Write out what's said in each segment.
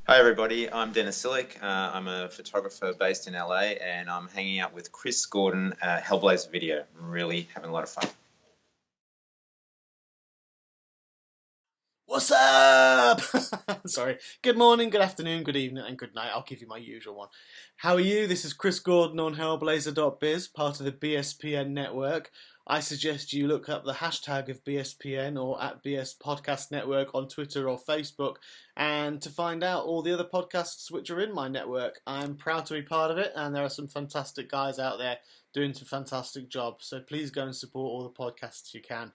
Hi everybody, I'm Dennys Ilic. I'm a photographer based in LA and I'm hanging out with Chris Gordon at Hellblazer Video. I'm really having a lot of fun. What's up? Sorry. Good morning, good afternoon, good evening, and good night. I'll give you my usual one. How are you? This is Chris Gordon on Hellblazer.biz, part of the BSPN network. I suggest you look up the hashtag of BSPN or at BS Podcast Network on Twitter or Facebook, and to find out all the other podcasts which are in my network. I'm proud to be part of it, and there are some fantastic guys out there doing some fantastic jobs. So please go and support all the podcasts you can.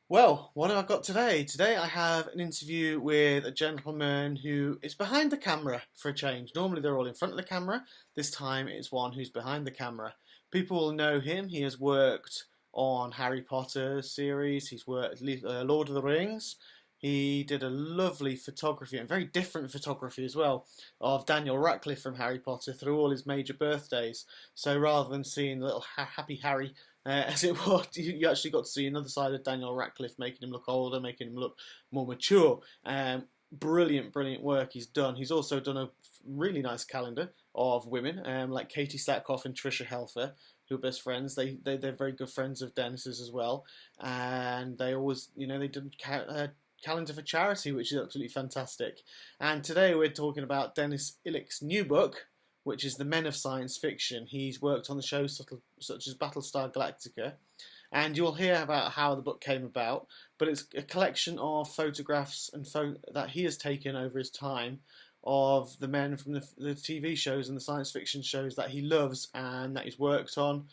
Well, what have I got today? Today I have an interview with a gentleman who is behind the camera for a change. Normally they're all in front of the camera. This time it's one who's behind the camera. People will know him. He has worked on Harry Potter series. He's worked Lord of the Rings. He did a lovely photography, and very different photography as well, of Daniel Radcliffe from Harry Potter through all his major birthdays. So rather than seeing the little happy Harry as it was, you actually got to see another side of Daniel Radcliffe, making him look older, making him look more mature. Brilliant work he's done. He's also done a really nice calendar of women, like Katie Sackhoff and Trisha Helfer, who are best friends. They're very good friends of Dennis's as well, and they always, they did calendar for charity, which is absolutely fantastic. And today we're talking about Dennys Ilic's new book, which is The Men of Science Fiction. He's worked on the shows such as Battlestar Galactica, and you'll hear about how the book came about, but it's a collection of photographs and that he has taken over his time of the men from the TV shows and the science fiction shows that he loves and that he's worked on.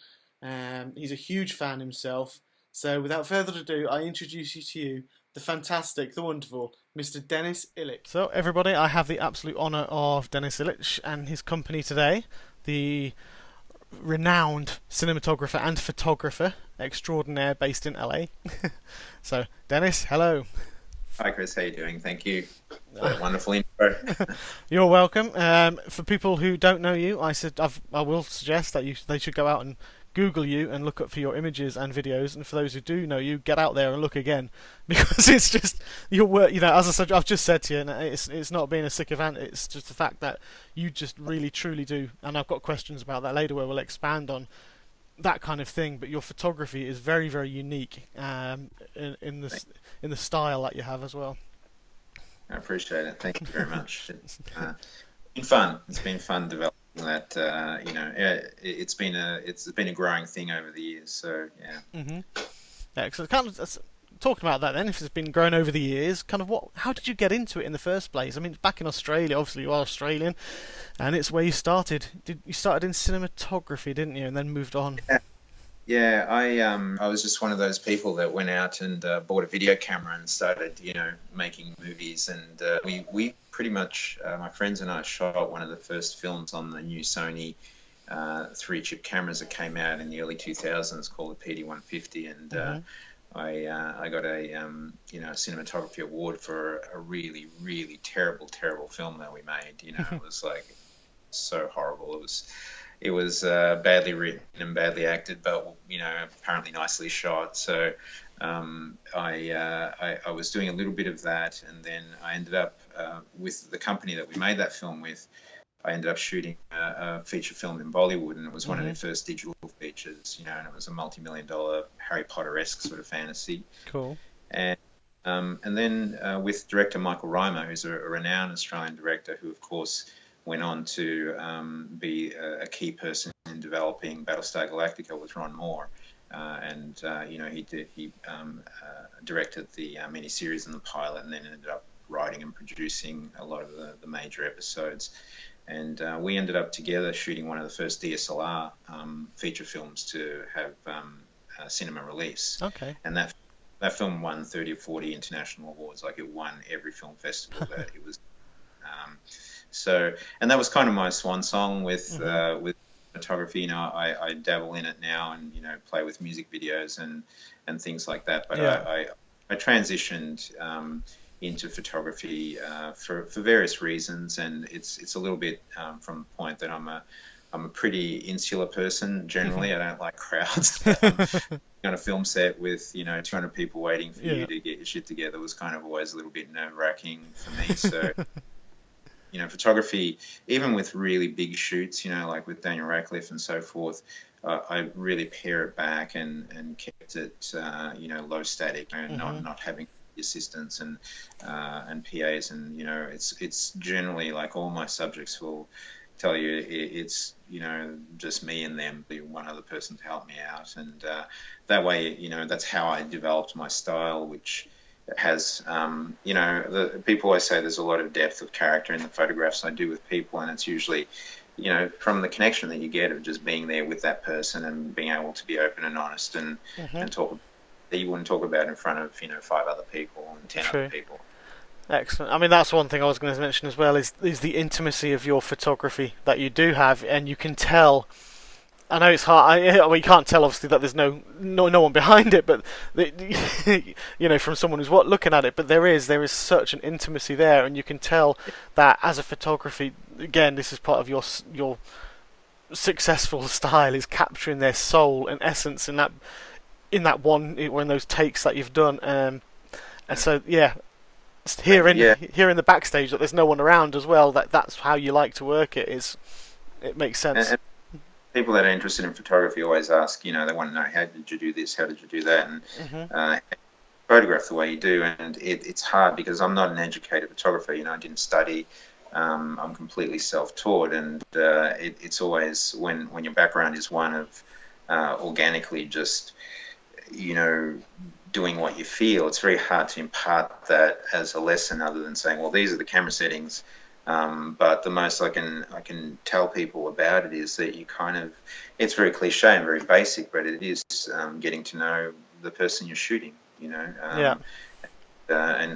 He's a huge fan himself. So without further ado, I introduce you to the fantastic, the wonderful, Mr. Dennys Ilic. So everybody, I have the absolute honour of Dennys Ilic and his company today, the renowned cinematographer and photographer extraordinaire based in LA. So, Dennys, hello. Hi Chris, how you doing? Thank you for that wonderful intro. You're welcome. For people who don't know you, I will suggest that they should go out and Google you and look up for your images and videos, and for those who do know you, get out there and look again, because it's just your work. As I said, I've just said to you, and it's not being a sycophant. It's just the fact that you just really truly do. And I've got questions about that later, where we'll expand on that kind of thing. But your photography is very, very unique in the style that you have as well. I appreciate it. Thank you very much. It's been fun. It's been fun developing that. It's been a growing thing over the years. So yeah. Mm-hmm. Yeah. So kind of talking about that then, if it's been growing over the years, kind of how did you get into it in the first place? I mean, back in Australia, obviously you are Australian, and it's where you started. You started in cinematography, didn't you, and then moved on? Yeah, I was just one of those people that went out and bought a video camera and started, making movies. And we pretty much, my friends and I shot one of the first films on the new Sony 3-chip cameras that came out in the early 2000s called the PD-150. And I got a cinematography award for a really, really terrible film that we made. It was like so horrible. It was badly written and badly acted, but apparently nicely shot. So I was doing a little bit of that, and then I ended up with the company that we made that film with. I ended up shooting a feature film in Bollywood, and it was one of their first digital features. And it was a multi-million-dollar Harry Potter-esque sort of fantasy. Cool. And then with director Michael Reimer, who's a renowned Australian director, who of course went on to be a key person in developing Battlestar Galactica with Ron Moore, he directed the miniseries and the pilot, and then ended up writing and producing a lot of the major episodes. And we ended up together shooting one of the first DSLR feature films to have a cinema release. Okay. And that film won 30 or 40 international awards. Like, it won every film festival that it was. And that was kind of my swan song with photography. I dabble in it now and play with music videos and things like that. But I transitioned into photography for various reasons, and it's a little bit from the point that I'm a pretty insular person generally. I don't like crowds. On a film set with 200 people waiting for you to get your shit together was kind of always a little bit nerve-wracking for me. So photography, even with really big shoots, like with Daniel Radcliffe and so forth, I really pare it back and kept it, low static, not having assistants and PAs, and it's generally like all my subjects will tell you it's just me and them, one other person to help me out, and that way that's how I developed my style, which has the people always say there's a lot of depth of character in the photographs I do with people, and it's usually from the connection that you get of just being there with that person and being able to be open and honest and talk that you wouldn't talk about in front of 5 other people and 10 other people. Excellent. I mean, that's one thing I was going to mention as well is the intimacy of your photography that you do have, and you can tell. I know it's hard. You can't tell obviously that there's no one behind it, but from someone who's looking at it. But there is such an intimacy there, and you can tell that as a photography. Again, this is part of your successful style is capturing their soul and essence in that one or in those takes that you've done. And so hearing the backstage that there's no one around as well, that's how you like to work it. It makes sense. And people that are interested in photography always ask, they want to know, how did you do this, how did you do that, and photograph the way you do. And it's hard because I'm not an educated photographer. I didn't study. I'm completely self-taught, and it's always when your background is one of organically just doing what you feel, it's very hard to impart that as a lesson other than saying, well, these are the camera settings. But the most I can tell people about it is that it's very cliche and very basic, but it is getting to know the person you're shooting, and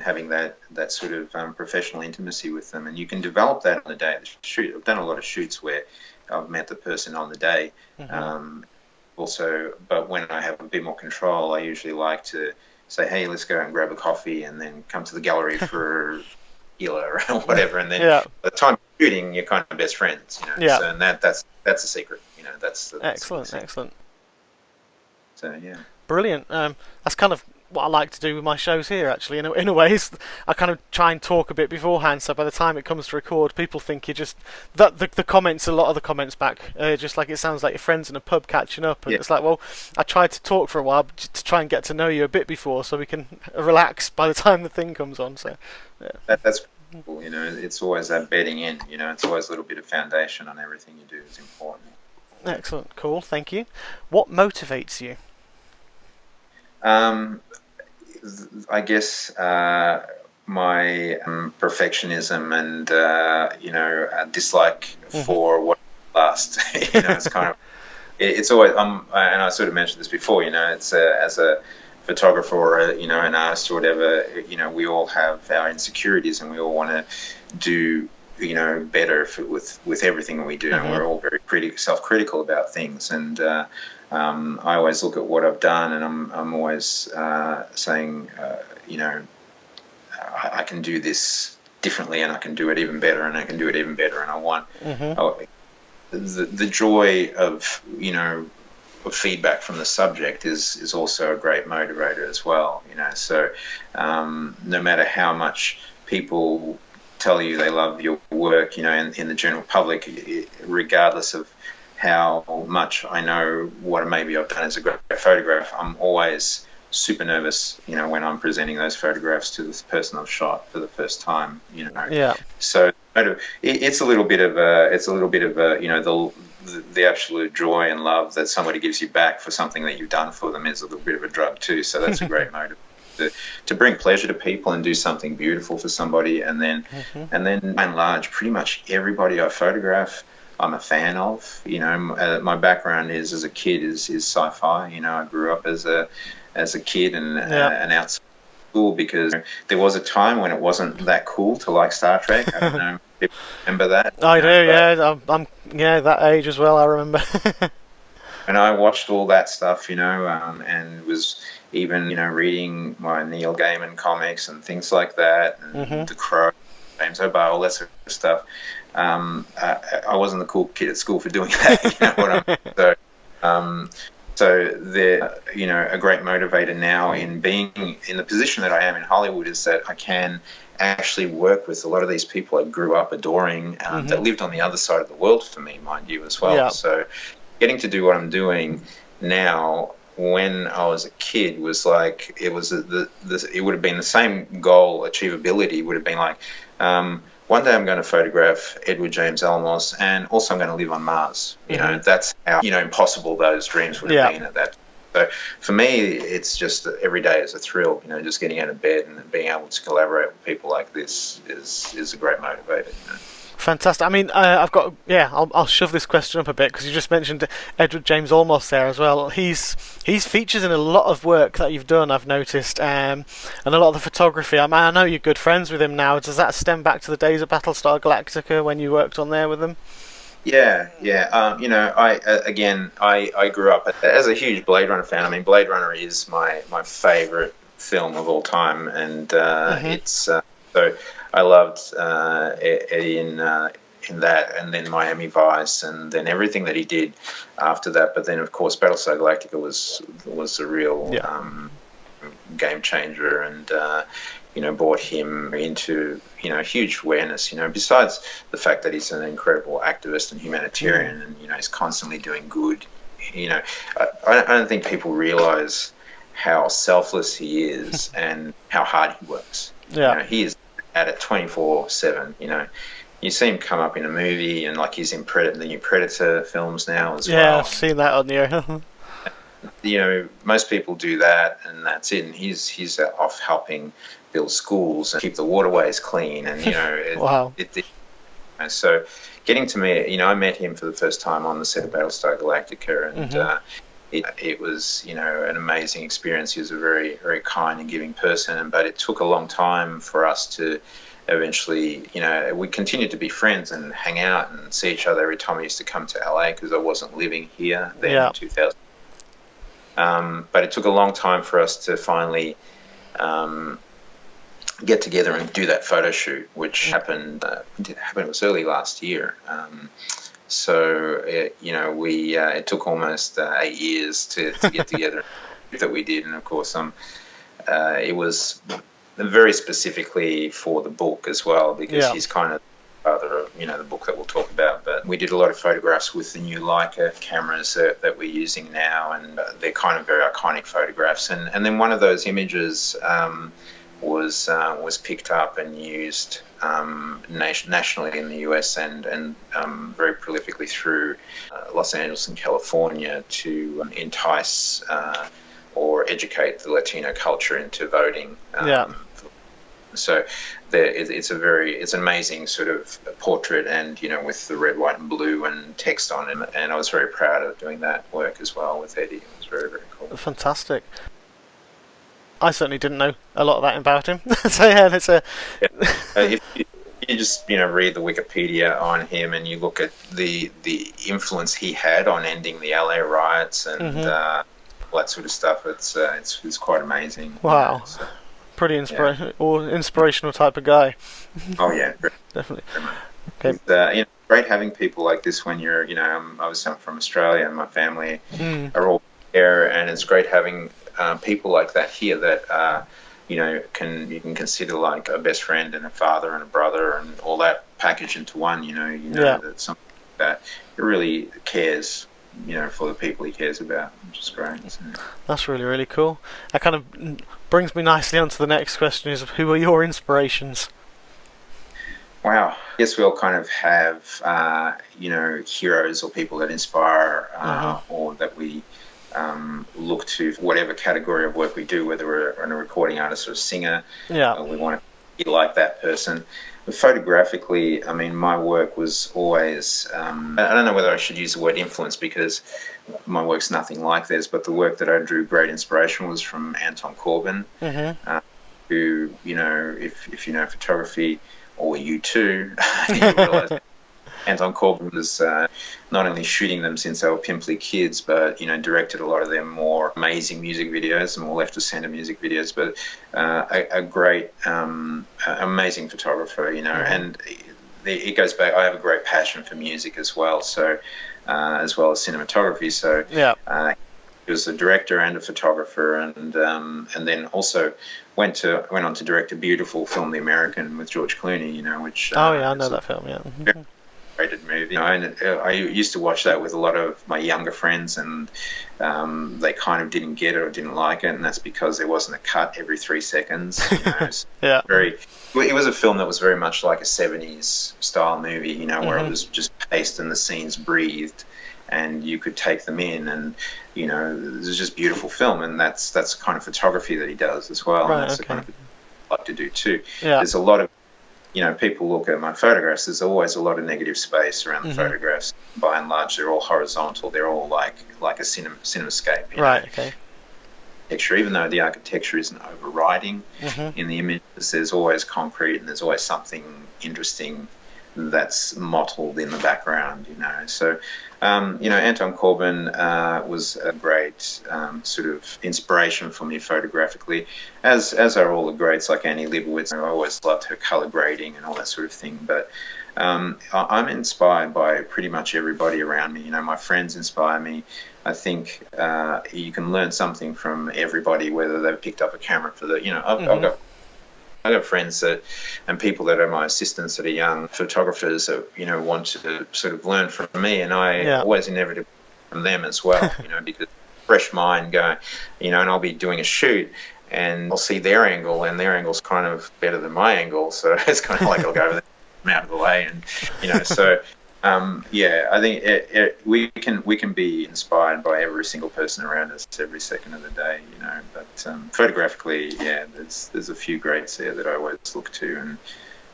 having that sort of professional intimacy with them. And you can develop that on the day of the shoot. I've done a lot of shoots where I've met the person on the day. Also, but when I have a bit more control, I usually like to say, hey, let's go and grab a coffee and then come to the gallery for or whatever, and then by the time you're shooting, you're kind of best friends, So, and that's the secret, that's excellent. So brilliant. That's kind of what I like to do with my shows here, actually. In a way, I kind of try and talk a bit beforehand, so by the time it comes to record, people think you're just the comments. A lot of the comments back, just like it sounds like your friends in a pub catching up, and it's like, well, I tried to talk for a while to try and get to know you a bit before, so we can relax by the time the thing comes on. So that's cool. It's always that bedding in. It's always a little bit of foundation on everything you do is important. Excellent, cool, thank you. What motivates you? I guess my perfectionism and a dislike for what lasts. It's kind of it's always and I sort of mentioned this before. It's as a photographer or an artist or whatever. We all have our insecurities and we all want to do better with everything we do, and we're all very self-critical about things. And I always look at what I've done, and I'm always saying, I can do this differently, and I can do it even better, and I can do it even better. And I want the joy of of feedback from the subject is also a great motivator as well. So no matter how much people tell you they love your work, in the general public, regardless of how much I know what maybe I've done as a great photograph, I'm always super nervous, when I'm presenting those photographs to the person I've shot for the first time, So it's a little bit of the absolute joy and love that somebody gives you back for something that you've done for them is a little bit of a drug too. So that's a great motive. To bring pleasure to people and do something beautiful for somebody, and then by and large, pretty much everybody I photograph, I'm a fan of. My background is as a kid is sci-fi. I grew up as a kid and outside school because there was a time when it wasn't that cool to like Star Trek. I don't know if you remember that. I do, I'm that age as well. I remember. And I watched all that stuff, and was even, reading my Neil Gaiman comics and things like that, and The Crow, James O'Barr, all that sort of stuff. I wasn't the cool kid at school for doing that, you know what I mean? So they're, a great motivator now in being in the position that I am in Hollywood is that I can actually work with a lot of these people I grew up adoring that lived on the other side of the world for me, mind you, as well. Yeah. So getting to do what I'm doing now, when I was a kid, was like it would have been the same goal. Achievability would have been like, one day I'm going to photograph Edward James Olmos, and also I'm going to live on Mars. That's how impossible those dreams would have been at that. So for me, it's just every day is a thrill. Just getting out of bed and being able to collaborate with people like this is a great motivator. Fantastic. I mean, I'll shove this question up a bit because you just mentioned Edward James Olmos there as well. He's features in a lot of work that you've done, I've noticed, and a lot of the photography. I know you're good friends with him now. Does that stem back to the days of Battlestar Galactica when you worked on there with him? Yeah. I grew up as a huge Blade Runner fan. I mean, Blade Runner is my favorite film of all time, and it's so I loved Eddie in that, and then Miami Vice, and then everything that he did after that. But then, of course, Battlestar Galactica was a real game changer, and brought him into huge awareness. Besides the fact that he's an incredible activist and humanitarian, and he's constantly doing good. I don't think people realize how selfless he is and how hard he works. Yeah, he is at it 24/7. You see him come up in a movie, and like he's in the new Predator films now as well. Yeah, I've seen that on there. Most people do that, and that's it. And he's off helping build schools and keep the waterways clean, and wow. So getting to meet, I met him for the first time on the set of Battlestar Galactica, and it was, an amazing experience. He was a very, very kind and giving person, but it took a long time for us to eventually, we continued to be friends and hang out and see each other every time I used to come to LA because I wasn't living here then in 2000. But it took a long time for us to finally get together and do that photo shoot, which happened. It was early last year. It took almost 8 years to get together that we did, and of course, it was very specifically for the book as well because he's kind of father of the book that we'll talk about. But we did a lot of photographs with the new Leica cameras that we're using now, and they're kind of very iconic photographs. And then one of those images was picked up and used nationally in the US and very prolifically through Los Angeles and California to entice or educate the Latino culture into voting. So it's an amazing sort of portrait, and with the red, white, and blue and text on it. And I was very proud of doing that work as well with Eddie. It was very, very cool. Fantastic. I certainly didn't know a lot of that about him. So yeah, it's a. If you just read the Wikipedia on him and you look at the influence he had on ending the LA riots and all that sort of stuff, it's quite amazing. Wow, pretty inspirational type of guy. Oh yeah, definitely. Okay. Great having people like this when you're I'm from Australia and my family are all here, and it's great having people like that here that you can consider like a best friend and a father and a brother and all that packaged into one. That something that it really cares for the people he cares about, which is great. So. That's really, really cool. That kind of brings me nicely on to the next question: is who are your inspirations? Wow, I guess we all kind of have heroes or people that inspire or that we look to whatever category of work we do, whether we're a recording artist or a singer. We want to be like that person. But photographically, I mean, my work was always I don't know whether I should use the word influence because my work's nothing like theirs, but the work that I drew great inspiration was from Anton Corbijn, who, if you know photography, or you too, you realize Anton Corbijn was not only shooting them since they were pimply kids, but directed a lot of their more amazing music videos, more left of center music videos. But a great, amazing photographer, and it goes back. I have a great passion for music as well, so as well as cinematography. So was a director and a photographer, and then also went on to direct a beautiful film, The American, with George Clooney. Which I know that film. Yeah. Very rated movie. And I used to watch that with a lot of my younger friends, and they kind of didn't get it or didn't like it, and that's because there wasn't a cut every 3 seconds. Yeah. It was a film that was very much like a 70s style movie, where it was just paced and the scenes breathed, and you could take them in, and it was just beautiful film, and that's the kind of photography that he does as well. Right, and that's the kind of I like to do too. Yeah. There's a lot of people look at my photographs, there's always a lot of negative space around the photographs. By and large, they're all horizontal. They're all like a cinemascape. Right, okay. Architecture, even though the architecture isn't overriding in the images, there's always concrete and there's always something interesting that's mottled in the background, So, Anton Corbijn was a great sort of inspiration for me photographically, as are all the greats like Annie Leibovitz. I always loved her color grading and all that sort of thing. But I'm inspired by pretty much everybody around me. My friends inspire me. I think you can learn something from everybody, whether they've picked up a camera for I've got friends and people that are my assistants that are young photographers that want to sort of learn from me, and I always inevitably from them as well, because fresh mind going, and I'll be doing a shoot and I'll see their angle, and their angle's kind of better than my angle, so it's kind of like I'll go over there, I'm out of the way, and so. I think we can be inspired by every single person around us every second of the day, But photographically, there's a few greats there that I always look to,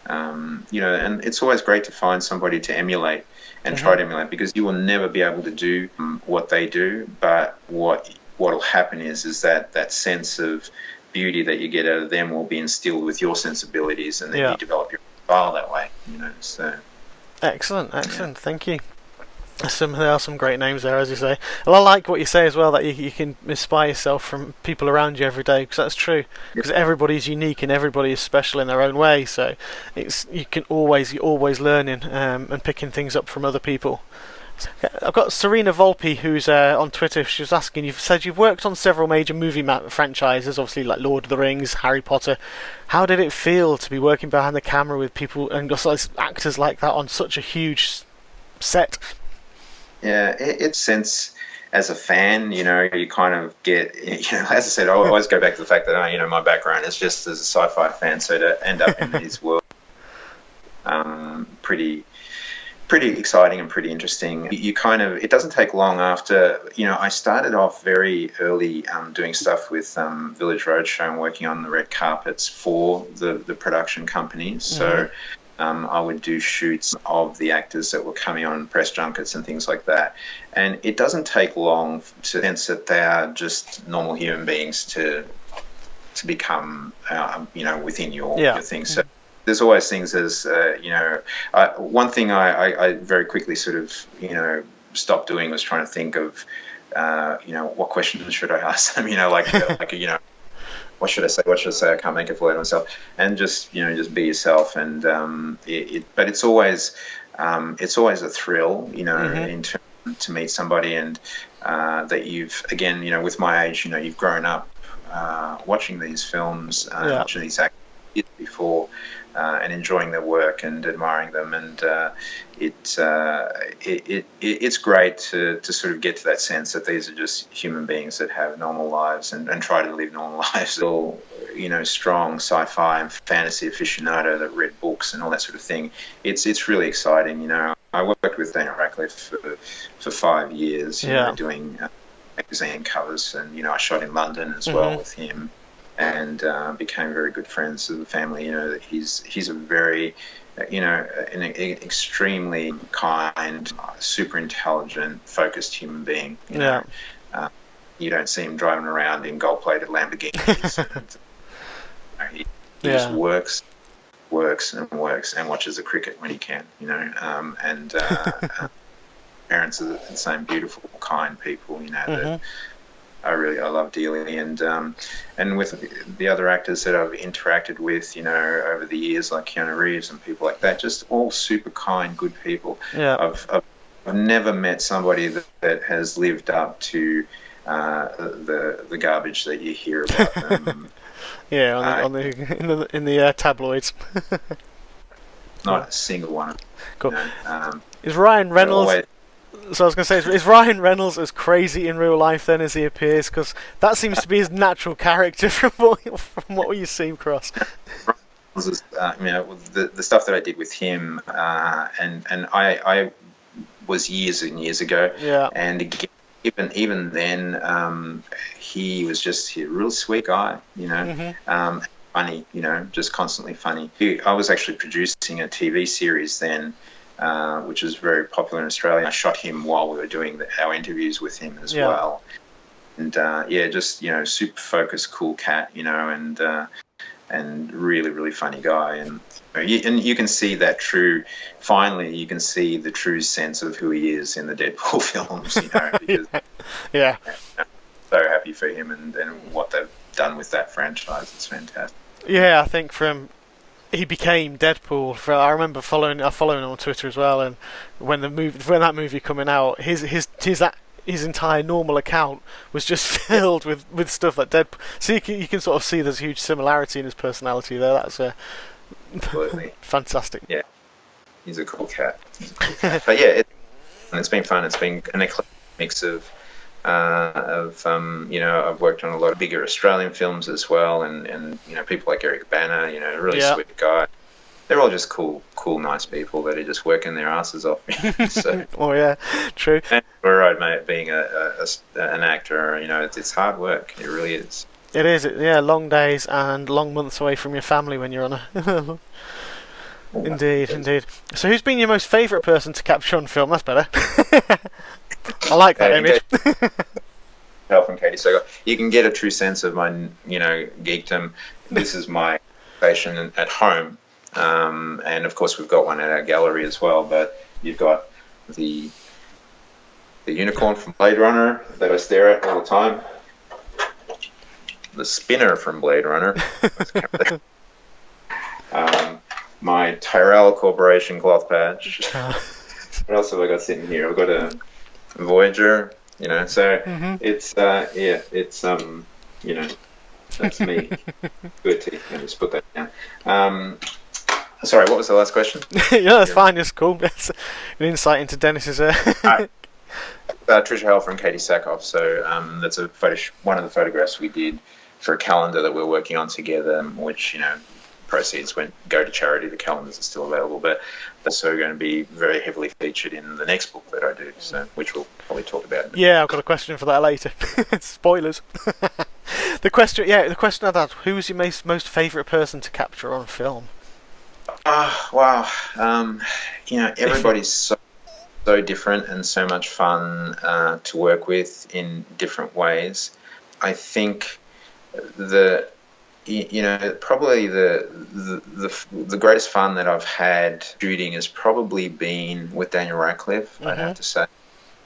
and and it's always great to find somebody to emulate and try to emulate, because you will never be able to do what they do. But what'll happen is that sense of beauty that you get out of them will be instilled with your sensibilities, and then you develop your style that way, So. Excellent. Thank you. There are some great names there, as you say. Well, I like what you say as well, that you can inspire yourself from people around you every day, because that's true. Because everybody's unique and everybody is special in their own way. So you're always learning and picking things up from other people. I've got Serena Volpe, who's on Twitter. She was asking, you've said you've worked on several major movie franchises, obviously like Lord of the Rings, Harry Potter. How did it feel to be working behind the camera with people and just actors like that on such a huge set? Yeah, it's sense as a fan, you kind of get, as I said, I always go back to the fact that, my background is just as a sci-fi fan, so to end up in these worlds, pretty exciting and pretty interesting. It doesn't take long after, I started off very early doing stuff with Village Roadshow and working on the red carpets for the production companies. So I would do shoots of the actors that were coming on press junkets and things like that. And it doesn't take long to sense that they are just normal human beings to become, within your thing. So there's always things as, one thing I very quickly sort of, stopped doing was trying to think of, what questions should I ask them, what should I say? What should I say? I can't make a fool out of myself. And just be yourself. And but it's always a thrill, in terms to meet somebody and that you've, again, with my age, you've grown up watching these films, watching these actors before. And enjoying their work and admiring them, and it's great to sort of get to that sense that these are just human beings that have normal lives and try to live normal lives. All strong sci-fi and fantasy aficionado that read books and all that sort of thing. It's really exciting. I worked with Daniel Radcliffe for 5 years, doing magazine covers, and I shot in London as well with him. And became very good friends with the family. That he's a very, an extremely kind, super intelligent, focused human being. You don't see him driving around in gold-plated Lamborghinis. And, he just works and watches the cricket when he can. Parents are the same beautiful, kind people. That I love dearly, and with the other actors that I've interacted with, over the years, like Keanu Reeves and people like that, just all super kind, good people. I've never met somebody that has lived up to the garbage that you hear about them. Yeah, in the tabloids. Not a single one. Cool. You know, Is Ryan Reynolds? always, So I was going to say, is Ryan Reynolds as crazy in real life then as he appears? Because that seems to be his natural character from what you see across. the stuff that I did with him, and I was years and years ago. Yeah. And even then, he was just a real sweet guy, you know. Mm-hmm. Funny, you know, just constantly funny. I was actually producing a TV series then, which was very popular in Australia. I shot him while we were doing our interviews with him as well. And just, you know, super focused, cool cat, you know, and really, really funny guy. And you can see that finally you can see the true sense of who he is in the Deadpool films, you know, because yeah. I'm so happy for him and what they've done with that franchise. It's fantastic. Yeah, I think he became Deadpool. I remember following him on Twitter as well, and when that movie coming out, his entire normal account was just filled with stuff like Deadpool. So you can sort of see there's a huge similarity in his personality there. That's Absolutely fantastic. Yeah, he's a cool cat. But yeah, it's been fun. It's been an eclectic mix of you know, I've worked on a lot of bigger Australian films as well, and you know, people like Eric Bana, you know, a really sweet guy. They're all just cool, nice people that are just working their asses off. So, oh yeah, true. And we're right, mate. Being an actor, you know, it's hard work. It really is. It is, yeah. Long days and long months away from your family when you're on a. Indeed. So, who's been your most favourite person to capture on film? That's better. I like that image. Help from Katie. So you can get a true sense of my, you know, geekdom. This is my station at home, and of course we've got one at our gallery as well. But you've got the unicorn from Blade Runner that I stare at all the time. The spinner from Blade Runner. My Tyrell Corporation cloth patch. What else have I got sitting here? I've got a Voyager, you know, so it's you know, that's me. Good to just put that down. Sorry, what was the last question? Yeah, that's fine. It's cool. That's an insight into Dennys's. Trisha Hale and Katie Sackhoff. So that's one of the photographs we did for a calendar that we're working on together, which, you know, proceeds go to charity. The calendars are still available, but that's also going to be very heavily featured in the next book that I do, so which we'll probably talk about. Yeah, I've got a question for that later. Spoilers. The question I had: who was your most favourite person to capture on film? Wow. You know, everybody's so different and so much fun to work with in different ways. I think probably the greatest fun that I've had shooting has probably been with Daniel Radcliffe, I have to say.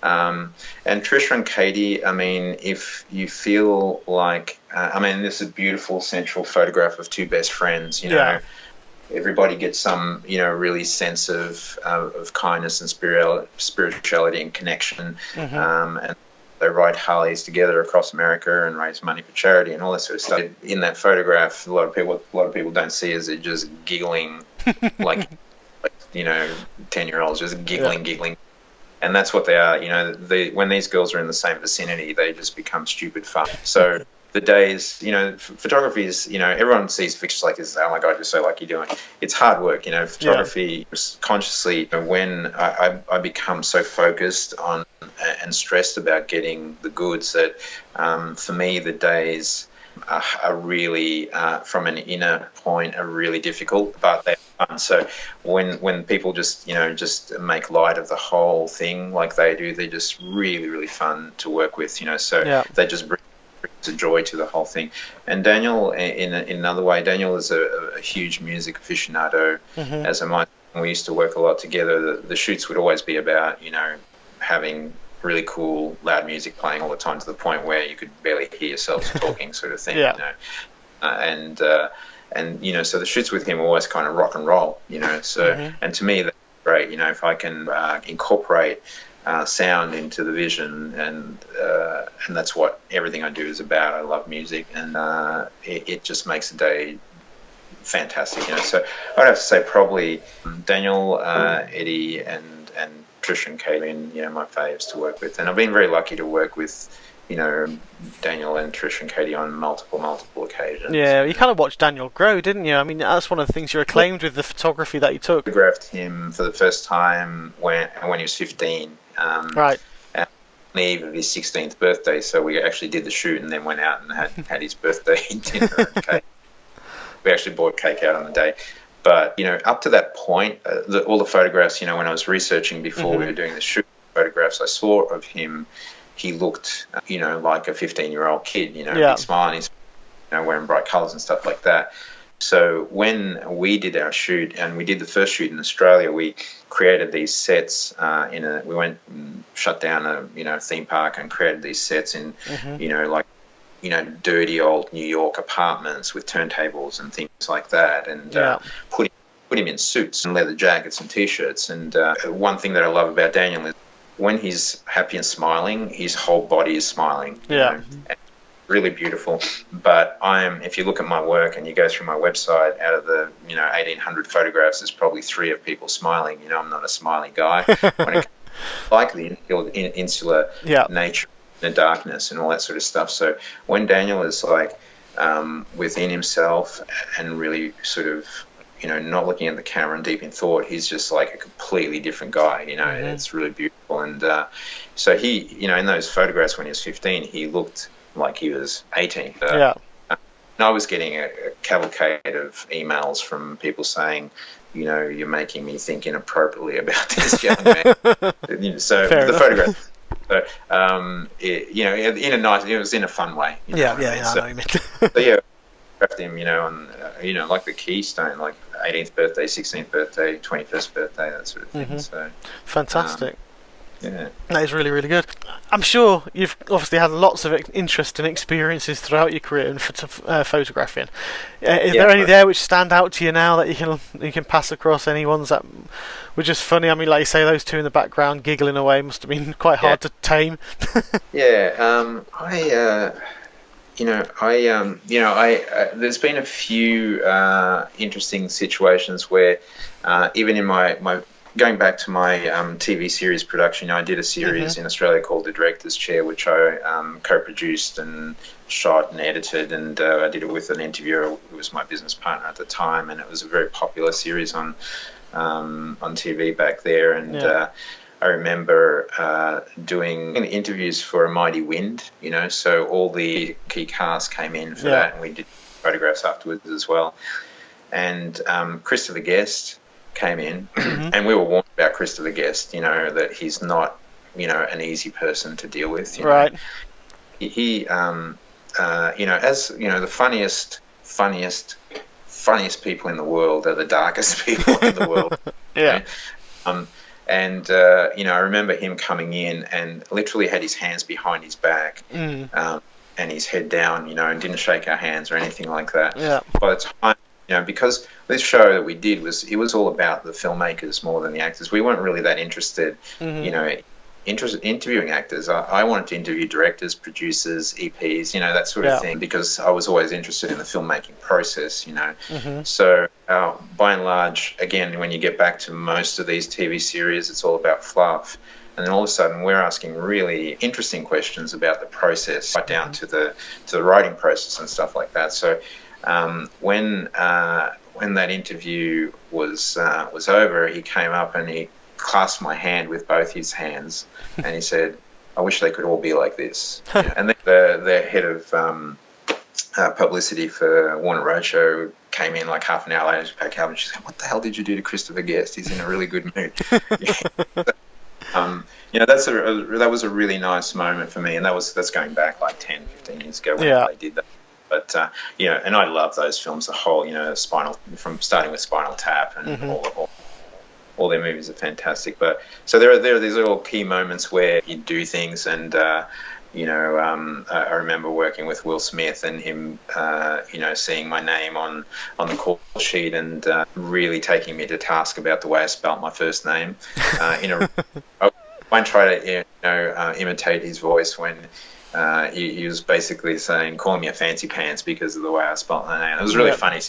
And Trisha and Katie, I mean, if you feel like, this is a beautiful central photograph of two best friends, you know, everybody gets some, you know, really sense of kindness and spirituality and connection, and they ride Harleys together across America and raise money for charity and all that sort of stuff. In that photograph, a lot of people don't see is it just giggling, like you know, 10-year-olds just giggling, and that's what they are. You know, when these girls are in the same vicinity, they just become stupid fun. So the days, you know, photography is, you know, everyone sees pictures like this. Oh my God, you're so lucky doing. It's hard work, you know. Photography consciously. When I become so focused on and stressed about getting the goods that, for me, the days are really, from an inner point, are really difficult, but they're fun. So when people just make light of the whole thing like they do, they're just really, really fun to work with, you know. So they just brings a joy to the whole thing. And Daniel, in another way, Daniel is a huge music aficionado, as am I. We used to work a lot together. The shoots would always be about, you know, having really cool, loud music playing all the time to the point where you could barely hear yourselves talking, sort of thing, you know. And you know, so the shoots with him are always kind of rock and roll, you know. So and to me, that's great. great. If I can incorporate sound into the vision, and that's what everything I do is about. I love music, and it just makes the day fantastic. So I'd have to say probably Daniel, Eddie, and Trish and Kaylin, my faves to work with. And I've been very lucky to work with Daniel and Trish and Katie on multiple occasions. Yeah, you kind of watched Daniel grow, didn't you? I mean, that's one of the things you're acclaimed with, the photography that you took. I photographed him for the first time when he was 15. Right. On the eve of his 16th birthday, so we actually did the shoot and then went out and had his birthday dinner and cake. We actually bought cake out on the day. But, up to that point, all the photographs, when I was researching before we were doing the shoot, photographs I saw of him, he looked, like a 15-year-old kid, big smile, and he's, wearing bright colours and stuff like that. So when we did our shoot, and we did the first shoot in Australia, we created these sets we went and shut down a theme park and created these sets in, dirty old New York apartments with turntables and things like that, and put him in suits and leather jackets and T-shirts. And one thing that I love about Daniel is when he's happy and smiling, his whole body is smiling. And really beautiful. But if you look at my work and you go through my website, out of the 1,800 photographs, there's probably 3 of people smiling. I'm not a smiley guy. When it like the insular nature, the darkness, and all that sort of stuff. So when Daniel is within himself and really sort of not looking at the camera and deep in thought, he's just like a completely different guy. It's really beautiful. And so he, in those photographs when he was 15, he looked like he was 18. And I was getting a cavalcade of emails from people saying, you're making me think inappropriately about this young man. So the photograph. So, in a nice, it was in a fun way. I know what you meant. So photographed him, on, like the keystone, like 18th birthday, 16th birthday, 21st birthday, that sort of thing. So fantastic. Yeah, that is really, really good. I'm sure you've obviously had lots of interesting experiences throughout your career in photographing. Is there any there which stand out to you now that you can pass across? Any ones that were just funny? I mean, like you say, those two in the background giggling away must have been quite hard to tame. There's been a few interesting situations where even in my going back to my TV series production, I did a series in Australia called The Director's Chair, which I co-produced and shot and edited, and I did it with an interviewer who was my business partner at the time, and it was a very popular series on TV back there. And I remember doing interviews for A Mighty Wind, so all the key cast came in for that, and we did photographs afterwards as well. And Christopher Guest came in, and we were warned about Christopher Guest, that he's not, an easy person to deal with. Right. He as the funniest people in the world are the darkest people in the world. I remember him coming in and literally had his hands behind his back, and his head down, and didn't shake our hands or anything like that. By the time, because this show that we did it was all about the filmmakers more than the actors. We weren't really that interested, interviewing actors. I wanted to interview directors, producers, EPs, that sort of thing, because I was always interested in the filmmaking process, So by and large, again, when you get back to most of these TV series, it's all about fluff. And then all of a sudden, we're asking really interesting questions about the process, right down to the writing process and stuff like that. So when that interview was over, he came up and he clasped my hand with both his hands, and he said, "I wish they could all be like this." And then the head of publicity for Warner Roadshow came in like half an hour later to pack up, and she said, "What the hell did you do to Christopher Guest? He's in a really good mood." That was a really nice moment for me, and that's going back like 10, 15 years ago when they did that. But and I love those films, the whole, starting with Spinal Tap and all their movies are fantastic. But so there are these little key moments where you do things, and I remember working with Will Smith and him, seeing my name on the call sheet and really taking me to task about the way I spelt my first name. I won't try to imitate his voice when he was basically calling me a fancy pants because of the way I spelt my name. It was really funny.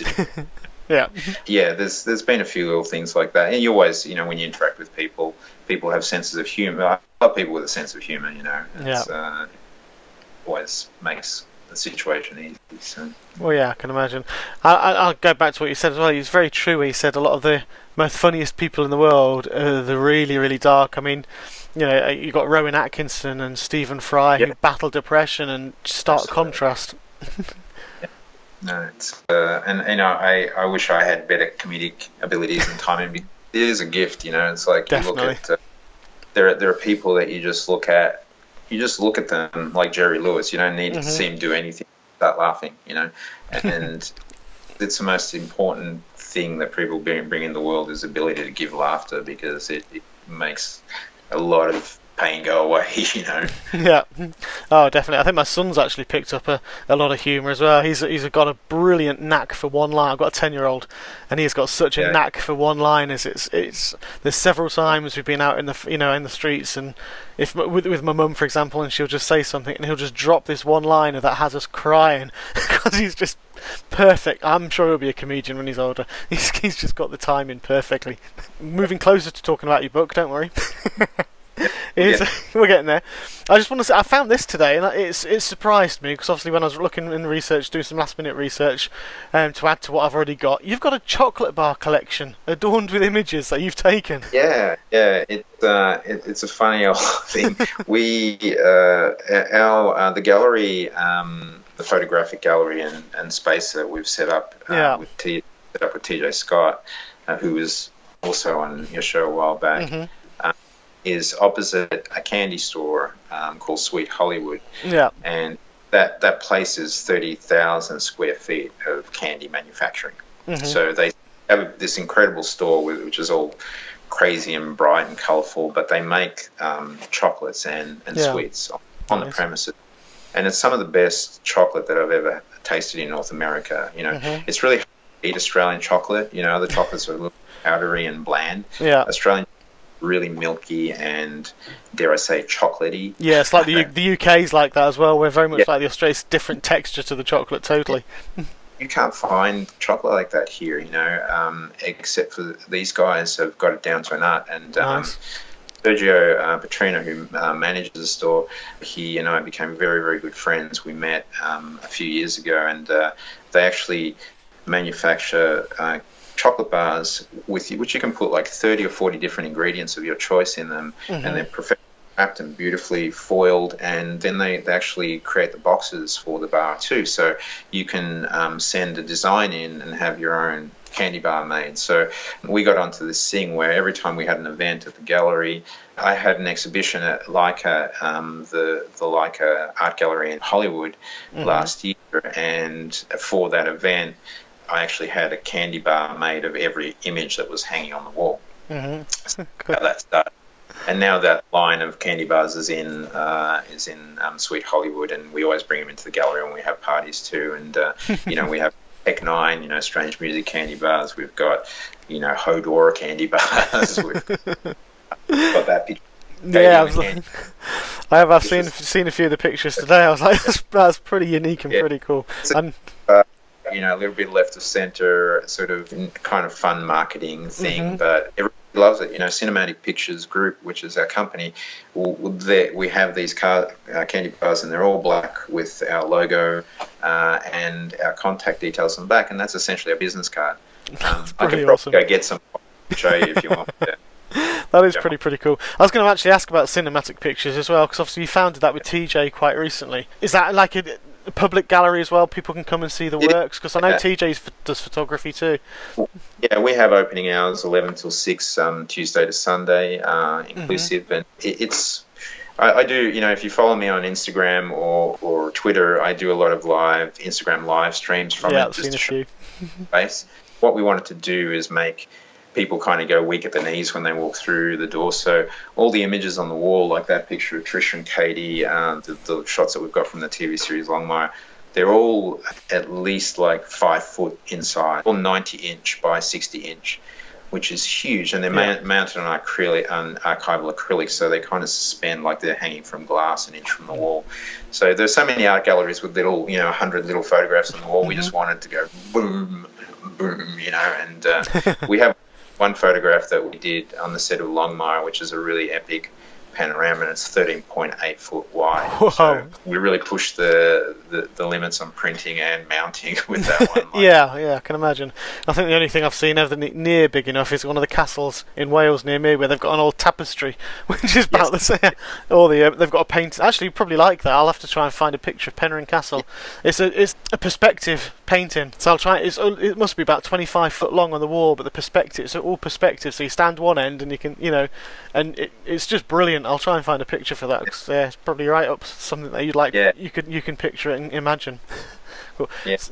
Yeah, there's been a few little things like that, and you always, when you interact with people have senses of humor. I love people with a sense of humor. It's, always makes the situation easy. So. Well, yeah, I can imagine. I'll go back to what you said as well. It's very true where you said a lot of the most funniest people in the world are the really, really dark. I mean, you got Rowan Atkinson and Stephen Fry who battle depression and stark contrast. No, it's I wish I had better comedic abilities and timing. It is a gift, It's like Definitely. You look at there are people that you just look at them like Jerry Lewis. You don't need to see him do anything, start laughing, And it's the most important thing that people bring in the world is the ability to give laughter, because it makes a lot of pain go away, Yeah. Oh, definitely. I think my son's actually picked up a lot of humour as well. He's got a brilliant knack for one line. I've got a 10-year-old, and he's got such a knack for one-liners. It's there's several times we've been out in the streets, and if with my mum, for example, and she'll just say something, and he'll just drop this one-liner that has us crying because he's just perfect. I'm sure he'll be a comedian when he's older. He's just got the timing perfectly. Moving closer to talking about your book, don't worry. We're getting there. I just want to say I found this today, and it surprised me, because obviously when I was looking in research, doing some last minute research to add to what I've already got, you've got a chocolate bar collection adorned with images that you've taken. Yeah, it's a funny old thing. We the gallery, the photographic gallery and space that we've set up with TJ Scott, who was also on your show a while back. Is opposite a candy store called Sweet Hollywood. Yeah. And that place is 30,000 square feet of candy manufacturing. So they have this incredible store which is all crazy and bright and colourful, but they make chocolates and sweets on the premises. And it's some of the best chocolate that I've ever tasted in North America. It's really hard to eat Australian chocolate. Other chocolates are a little powdery and bland. Yeah. Australian really milky and, dare I say, chocolatey. Yeah, it's like the UK's like that as well. We're very much like the Australians, different texture to the chocolate, totally. You can't find chocolate like that here, except for these guys have got it down to an art. And nice. Sergio Petrino, who manages the store, he and I became very, very good friends. We met a few years ago, and they actually manufacture chocolate bars which you can put like 30 or 40 different ingredients of your choice in them, and they're perfectly wrapped and beautifully foiled, and then they actually create the boxes for the bar too, so you can send a design in and have your own candy bar made. So we got onto this thing where every time we had an event at the gallery, I had an exhibition at Leica, the Leica art gallery in Hollywood last year, and for that event I actually had a candy bar made of every image that was hanging on the wall. So that started. And now that line of candy bars is in Sweet Hollywood, and we always bring them into the gallery when we have parties too. And we have Tech Nine, Strange Music candy bars. We've got Hodor candy bars. We've got that picture. Yeah, I've seen a few of the pictures today. I was like, that's pretty unique and pretty cool. A little bit left of center, sort of kind of fun marketing thing, but everybody loves it. Cinematic Pictures Group, which is our company, we have these candy bars, and they're all black with our logo and our contact details on the back, and that's essentially a business card. I could probably awesome. Go get some to show you if you want. That is pretty cool. I was going to actually ask about Cinematic Pictures as well, because obviously you founded that with TJ quite recently. Is that like a public gallery as well? People can come and see the works, because I know TJ does photography too. Yeah, we have opening hours 11 till 6, Tuesday to Sunday, inclusive, and it's. I do, if you follow me on Instagram or Twitter, I do a lot of Instagram live streams from it, just to show face. What we wanted to do is make people kind of go weak at the knees when they walk through the door. So all the images on the wall, like that picture of Trish and Katie, the shots that we've got from the TV series Longmire, they're all at least like 5 foot inside, or 90-inch by 60-inch, which is huge. And they're mounted on archival acrylic, so they kind of suspend like they're hanging from glass an inch from the wall. So there's so many art galleries with little, 100 little photographs on the wall. We just wanted to go boom, boom, and we have one photograph that we did on the set of Longmire, which is a really epic panorama, and it's 13.8 foot wide. Whoa. So we really pushed the limits on printing and mounting with that one. Yeah, I can imagine. I think the only thing I've seen ever near big enough is one of the castles in Wales near me, where they've got an old tapestry, which is about the same. Or they've got a paint. Actually, you probably like that. I'll have to try and find a picture of Penryn Castle. It's a perspective painting, so I'll try. It must be about 25 foot long on the wall, but the perspective, it's all perspective. So you stand one end and you can, and it's just brilliant. I'll try and find a picture for that, because it's probably right up something that you'd like. Yeah. You can picture it and imagine. Cool. Yes,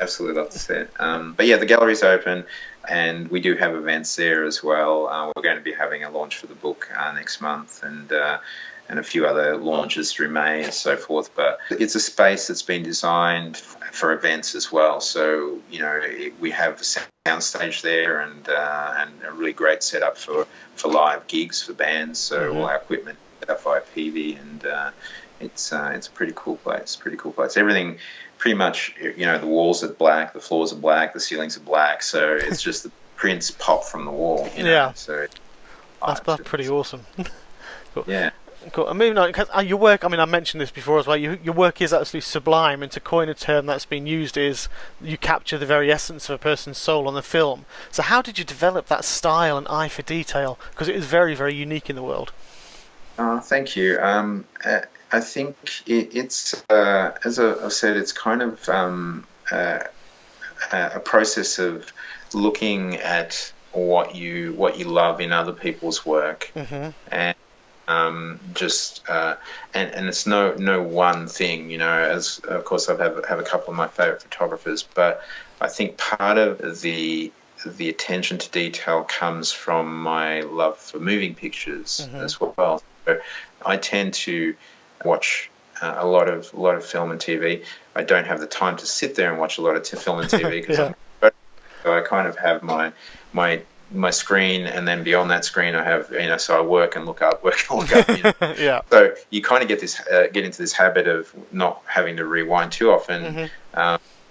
absolutely love to see it. But yeah, the gallery's open, and we do have events there as well. We're going to be having a launch for the book next month, and a few other launches through May and so forth. But it's a space that's been designed for events as well. So we have a sound stage there, and a really great setup for live gigs for bands. So all our equipment set up via PV, and it's a pretty cool place. Everything, pretty much, the walls are black, the floors are black, the ceilings are black. So it's just the prints pop from the wall. Yeah. So that's pretty awesome. Cool. Yeah. Cool. And moving on, because your work, I mentioned this before as well, your work is actually sublime, and to coin a term that's been used is you capture the very essence of a person's soul on the film. So how did you develop that style and eye for detail? Because it is very, very unique in the world. Thank you. I think it's, as I've said, it's kind of a process of looking at what you love in other people's work, and and it's no one thing, as of course I have a couple of my favorite photographers, but I think part of the attention to detail comes from my love for moving pictures as well. So I tend to watch a lot of film and TV. I don't have the time to sit there and watch a lot of film and TV because so I kind of have my screen, and then beyond that screen I have, so I work and look up. Yeah. So you kind of get into this habit of not having to rewind too often,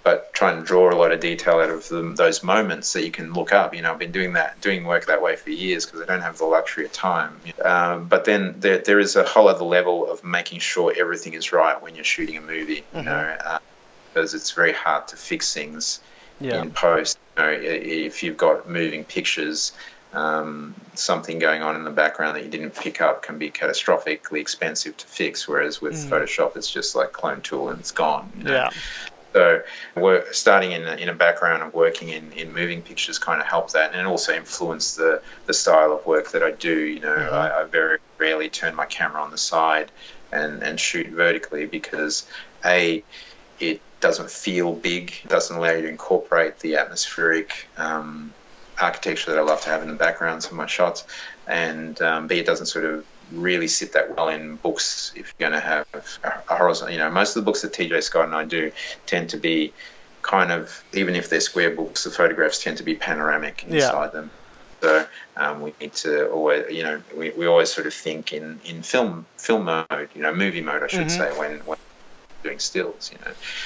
but trying to draw a lot of detail out of those moments that you can look up. I've been doing work that way for years because I don't have the luxury of time. But then there is a whole other level of making sure everything is right when you're shooting a movie, because it's very hard to fix things in post. If you've got moving pictures, something going on in the background that you didn't pick up can be catastrophically expensive to fix, whereas with Photoshop it's just like clone tool and it's gone. So we're starting in a background of working in moving pictures kind of helped that, and also influenced the style of work that I do. I very rarely turn my camera on the side and shoot vertically, because it doesn't feel big, it doesn't allow you to incorporate the atmospheric architecture that I love to have in the backgrounds of my shots, and B, it doesn't sort of really sit that well in books if you're going to have a horizontal. Most of the books that TJ Scott and I do tend to be kind of, even if they're square books, the photographs tend to be panoramic inside them. So we need to always, we always sort of think in film mode, movie mode, I should say, when doing stills.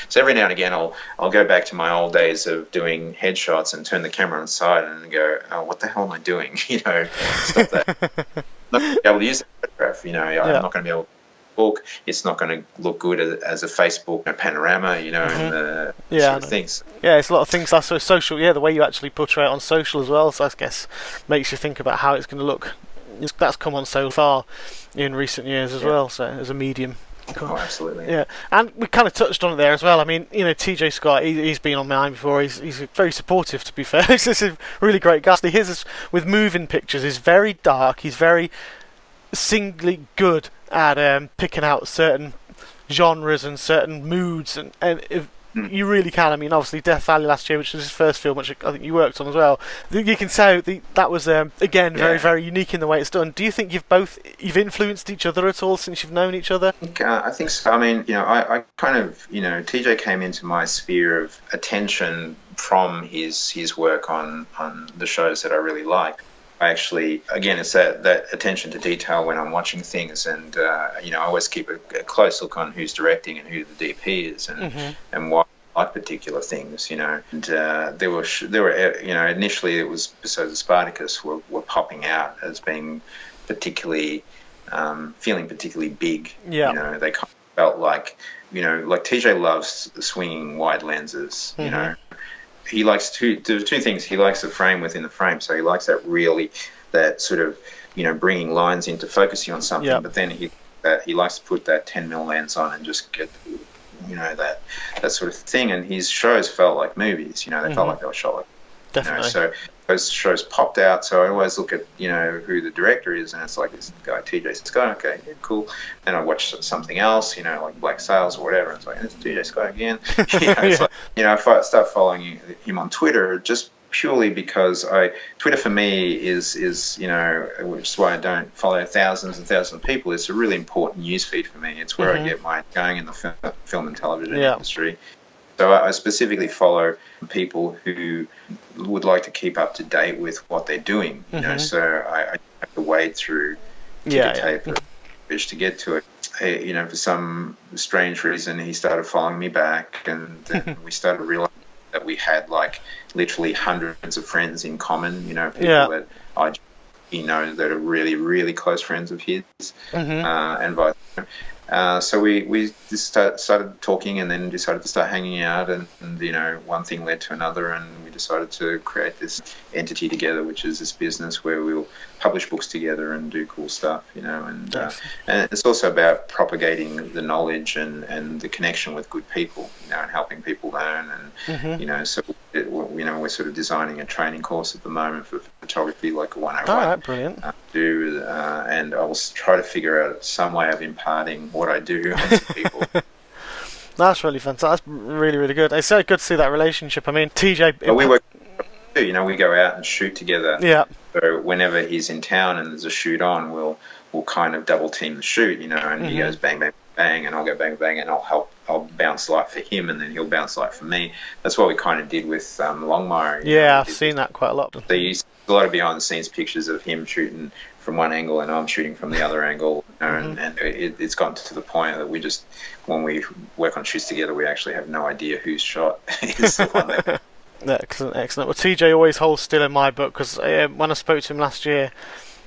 So every now and again I'll go back to my old days of doing headshots and turn the camera on the side and go, oh, what the hell am I doing? Stop that. I'm not going to be able to use that photograph. I'm not going to be able to book. It's not going to look good as a Facebook panorama, and the sort of things. Yeah, it's a lot of things that's so social. Yeah, the way you actually portray it on social as well. So I guess makes you think about how it's going to look. That's come on so far in recent years as well. So as a medium. Cool. Oh, absolutely. Yeah, and we kind of touched on it there as well. TJ Scott, he's been on mine before. He's very supportive, to be fair. He's a really great guy. His with moving pictures is very dark. He's very singly good at picking out certain genres and certain moods, and you really can. I mean, obviously Death Valley last year, which was his first film, which I think you worked on as well. You can say that was again very, very unique in the way it's done. Do you think you've influenced each other at all since you've known each other? I think so. I mean, I kind of, TJ came into my sphere of attention from his work on the shows that I really like. I actually, again, it's that attention to detail when I'm watching things, and I always keep a close look on who's directing and who the DP is, and why I like particular things, And there were initially it was episodes of Spartacus were popping out as being particularly feeling particularly big. Yeah. They kind of felt like like TJ loves swinging wide lenses. He likes two things. He likes the frame within the frame, so he likes that sort of bringing lines into focusing on something. Yep. But then he likes to put that 10mm lens on and just get that sort of thing. And his shows felt like movies. They felt like they were shot like. Definitely. So those shows popped out. So I always look at who the director is, and it's like this guy TJ Scott. Okay, yeah, cool. Then I watch something else, like Black Sails or whatever. It's like it's TJ Scott again. It's like, I start following him on Twitter just purely because Twitter for me is which is why I don't follow thousands and thousands of people. It's a really important news feed for me. It's where I get my going in the film and television industry. So I specifically follow people who would like to keep up to date with what they're doing. So I have to wade through ticker tape to get to it. For some strange reason, he started following me back, and then we started realizing that we had like literally hundreds of friends in common. People that that are really, really close friends of his, and vice versa. So we just started talking, and then decided to start hanging out, and one thing led to another, and we decided to create this entity together, which is this business where we'll publish books together and do cool stuff, and it's also about propagating the knowledge and the connection with good people, and helping people learn, and so we're sort of designing a training course at the moment for photography, like a 101. All right, brilliant. And I will try to figure out some way of imparting what I do onto people. That's really fantastic. That's really, really good. It's so good to see that relationship. I mean, TJ... But we work too, we go out and shoot together. Yeah. So whenever he's in town and there's a shoot on, we'll kind of double team the shoot, and he goes bang, bang, bang, and I'll go bang, bang, and I'll bounce light for him, and then he'll bounce light for me. That's what we kind of did with Longmire. Yeah, I've seen that quite a lot. So you see a lot of behind the scenes pictures of him shooting from one angle and I'm shooting from the other angle, and it's gotten to the point that we just, when we work on shoots together, we actually have no idea whose shot is the one that... Excellent. Well, TJ always holds still in my book, because when I spoke to him last year,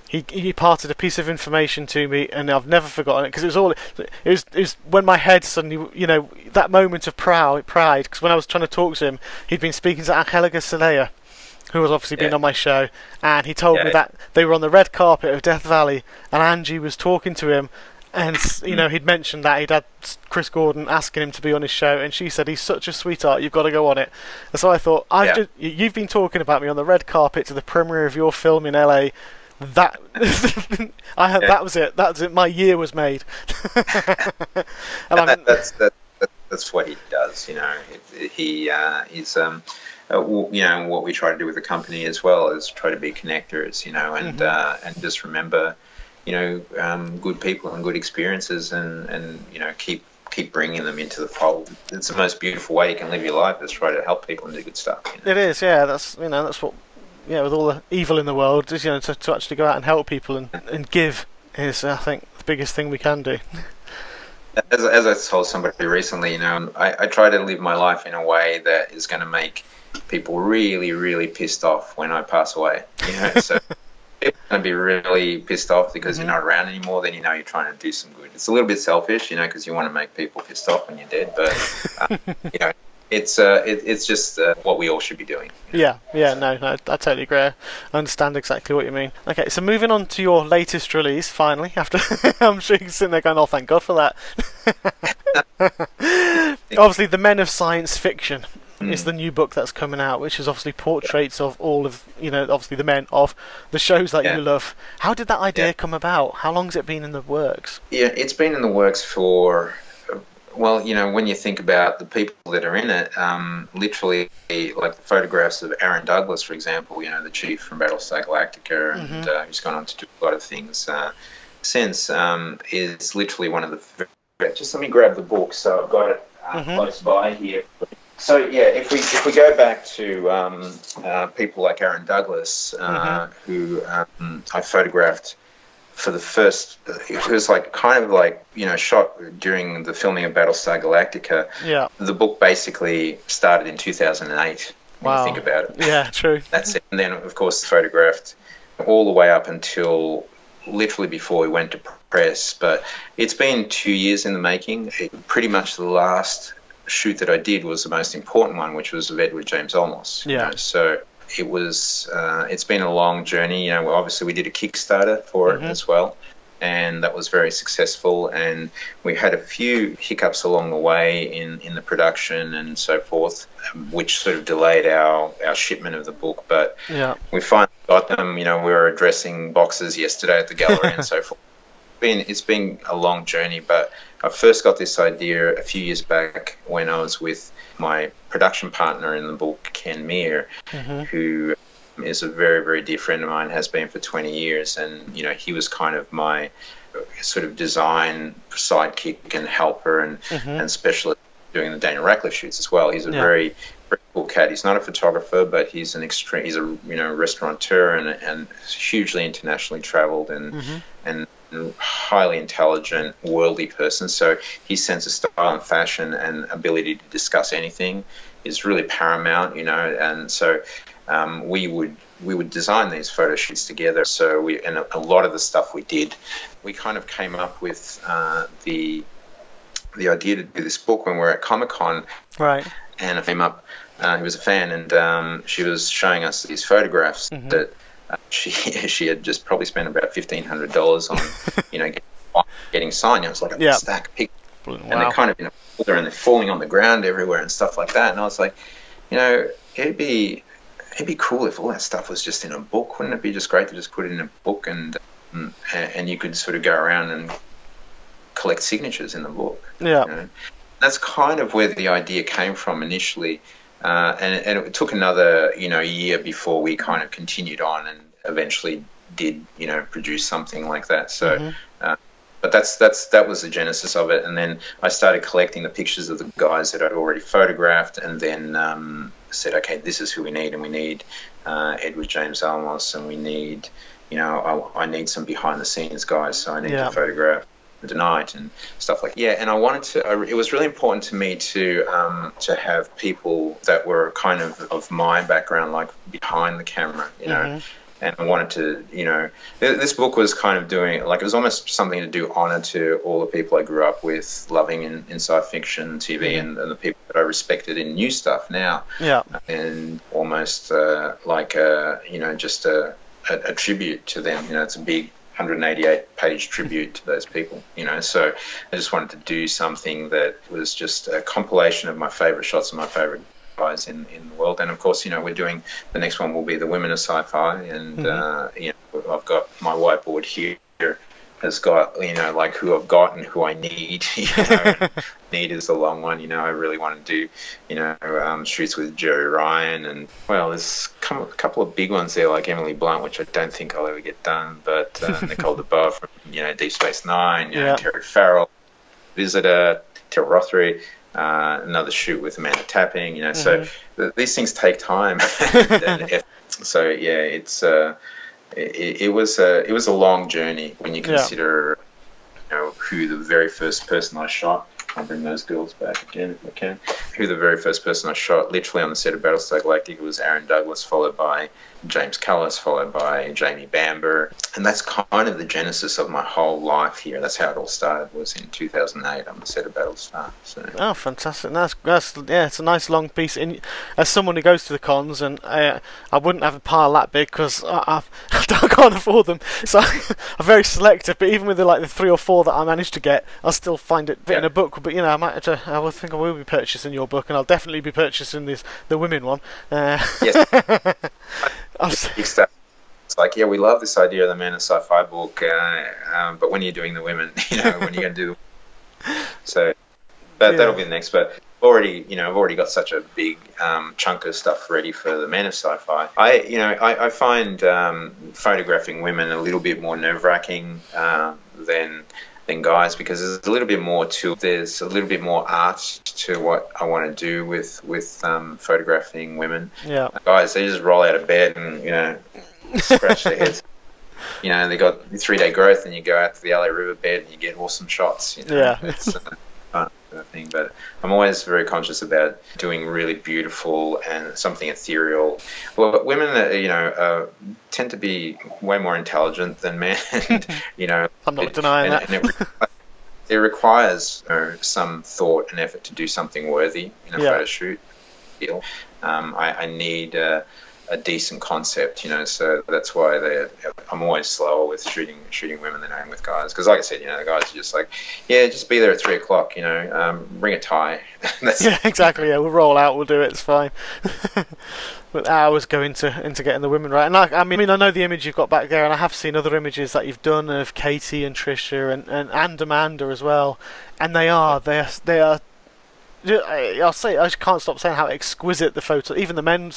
he imparted a piece of information to me, and I've never forgotten it, because it was when my head suddenly, that moment of pride, because when I was trying to talk to him, he'd been speaking to Angelica Salea, who has obviously been on my show, and he told me that they were on the red carpet of Death Valley, and Angie was talking to him, and he'd mentioned that he'd had Chris Gordon asking him to be on his show, and she said, he's such a sweetheart, you've got to go on it. And so I thought, you've been talking about me on the red carpet to the premiere of your film in LA. That that was it. That was it. My year was made. And that's what he does. He's what we try to do with the company as well is try to be connectors. And just remember, good people and good experiences, and keep bringing them into the fold. It's the most beautiful way you can live your life, is try to help people and do good stuff. It is, yeah. That's what. Yeah, with all the evil in the world, to actually go out and help people and give is, I think, the biggest thing we can do. As I told somebody recently, I try to live my life in a way that is going to make people really, really pissed off when I pass away. So if you're going to be really pissed off because you're not around anymore, then you're trying to do some good. It's a little bit selfish, because you want to make people pissed off when you're dead, but it's just what we all should be doing. No, I totally agree. I understand exactly what you mean. Okay, so moving on to your latest release, finally, after I'm sure you're sitting there going, oh, thank God for that. Obviously, The Men of Science Fiction is the new book that's coming out, which is obviously portraits of all of, obviously the men of the shows that you love. How did that idea come about? How long has it been in the works? Yeah, it's been in the works for Well, when you think about the people that are in it, literally, like the photographs of Aaron Douglas, for example, the chief from Battlestar Galactica, and who's gone on to do a lot of things since, is literally one of the. Just let me grab the book, so I've got it close by here. So yeah, if we go back to people like Aaron Douglas, who I photographed for the first, it was shot during the filming of Battlestar Galactica. Yeah. The book basically started in 2008. When you think about it. Yeah, true. That's it. And then, of course, photographed all the way up until literally before we went to press. But it's been 2 years in the making. Pretty much the last shoot that I did was the most important one, which was of Edward James Olmos. Yeah. So it was. It's been a long journey. Obviously we did a Kickstarter for it as well, and that was very successful. And we had a few hiccups along the way in the production and so forth, which sort of delayed our shipment of the book. But we finally got them. We were addressing boxes yesterday at the gallery and so forth. It's been a long journey, but I first got this idea a few years back when I was with my production partner in the book, Ken Meir, who is a very, very dear friend of mine, has been for 20 years. And, he was kind of my sort of design sidekick and helper and specialist doing the Daniel Radcliffe shoots as well. He's a very, very cool cat. He's not a photographer, but he's he's a restaurateur and hugely internationally traveled and highly intelligent, worldly person. So his sense of style and fashion and ability to discuss anything is really paramount, and so we would design these photo shoots together. So and a lot of the stuff we did, we kind of came up with the idea to do this book when we were at Comic-Con. Right. And I came up, he was a fan, and she was showing us these photographs that she had just probably spent about $1,500 on, getting signed. It was like a stack of pictures, and they're kind of in a folder, and they're falling on the ground everywhere and stuff like that. And I was like, it'd be cool if all that stuff was just in a book. Wouldn't it be just great to just put it in a book and you could sort of go around and collect signatures in the book? Yeah. That's kind of where the idea came from initially. And it took another, year before we kind of continued on and eventually did, produce something like that. So, but that was the genesis of it. And then I started collecting the pictures of the guys that I'd already photographed, and then said, okay, this is who we need, and we need Edward James Olmos, and we need, I need some behind the scenes guys, so I need to photograph the night and stuff like that. Yeah, and I wanted to. It was really important to me to have people that were kind of my background, like behind the camera, And I wanted to, this book was kind of doing, like, it was almost something to do honor to all the people I grew up with, loving in science fiction, TV, and the people that I respected in new stuff now. Yeah, and almost just a tribute to them. It's a big 188-page tribute to those people, So I just wanted to do something that was just a compilation of my favourite shots of my favourite guys in the world. And of course, we're doing, the next one will be the women of sci-fi, and I've got my whiteboard here has got, like who I've got and who I need. Need is a long one. I really want to do, shoots with Jerry Ryan, and there's a couple of big ones there, like Emily Blunt, which I don't think I'll ever get done, but Nicole DeBoer from Deep Space Nine, Terry Farrell, Visitor, Terry Rothery, another shoot with Amanda Tapping, so these things take time. So yeah, it was a long journey when you consider who the very first person I shot. I'll bring those girls back again if I can. Who the very first person I shot, literally on the set of Battlestar Galactica, was Aaron Douglas, followed by James Callis, followed by Jamie Bamber. And that's kind of the genesis of my whole life here. That's how it all started, was in 2008 on the set of Battlestar. So. Oh, fantastic. It's a nice long piece. And as someone who goes to the cons, and I wouldn't have a pile that big because I can't afford them. So I'm very selective, but even with the 3 or 4 that I managed to get, I'll still find it fit in a book. But I will think I will be purchasing your book, and I'll definitely be purchasing the women one. Yes. It's like, we love this idea of the men of sci-fi book, but when you're doing the women, when are you going to do? So that'll be the next. But I've already got such a big chunk of stuff ready for the Men of Sci-Fi. I find photographing women a little bit more nerve-wracking than guys, because there's a little bit more art to what I want to do with photographing women. Yeah. Guys, they just roll out of bed and scratch their heads. They got 3-day growth, and you go out to the LA riverbed and you get awesome shots. Yeah. It's fun thing. But I'm always very conscious about doing really beautiful and something ethereal. Well, women, tend to be way more intelligent than men. I'm not denying that. And it requires some thought and effort to do something worthy in a photo shoot. I need a decent concept, so that's why I'm always slower with shooting women than I am with guys, because like I said, the guys are just like, just be there at 3:00, bring a tie. Exactly. Yeah, we'll roll out, we'll do it, it's fine. But hours go into getting the women right. And I know the image you've got back there, and I have seen other images that you've done of Katie and Trisha and Amanda as well, and they are I'll say, I just can't stop saying how exquisite the photo. Even the men,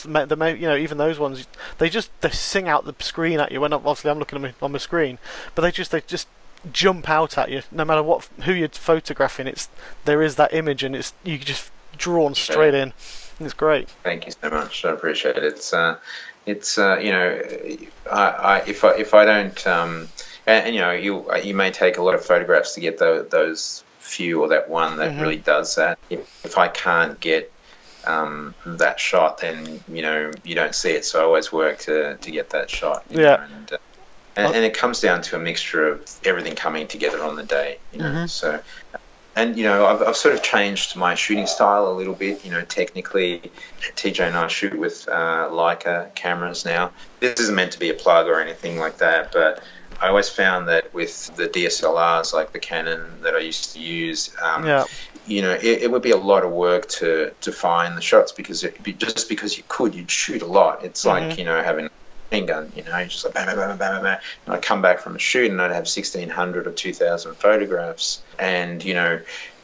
even those ones, they sing out the screen at you. When obviously I'm looking at on the screen, but they just jump out at you. No matter who you're photographing, there is that image, and you just drawn straight in. It's great. Thank you so much. I appreciate it. If I don't, you may take a lot of photographs to get those few or that one that really does that. If I can't get that shot, then you don't see it. So I always work to get that shot. And it comes down to a mixture of everything coming together on the day. So. And I've sort of changed my shooting style a little bit. Technically, TJ and I shoot with Leica cameras now. This isn't meant to be a plug or anything like that, but I always found that with the DSLRs, like the Canon that I used to use, it would be a lot of work to find the shots, because just because you'd shoot a lot. It's like having gun, just like bam, bam, bam, bam, bam. And I'd come back from a shoot and I'd have 1,600 or 2,000 photographs, and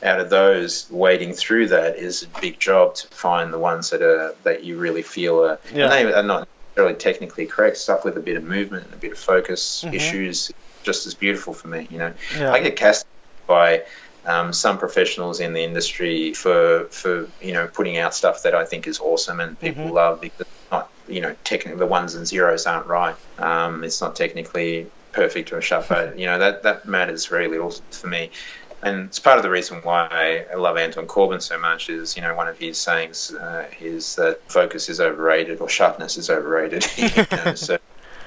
out of those, wading through that is a big job to find the ones that you really feel and they are not necessarily technically correct. Stuff with a bit of movement and a bit of focus issues, just as beautiful for me. I get cast by some professionals in the industry for putting out stuff that I think is awesome and people love, because not technically the ones and zeros aren't right. It's not technically perfect or sharp, but that matters very little for me. And it's part of the reason why I love Anton Corbijn so much. Is one of his sayings is that focus is overrated, or sharpness is overrated. So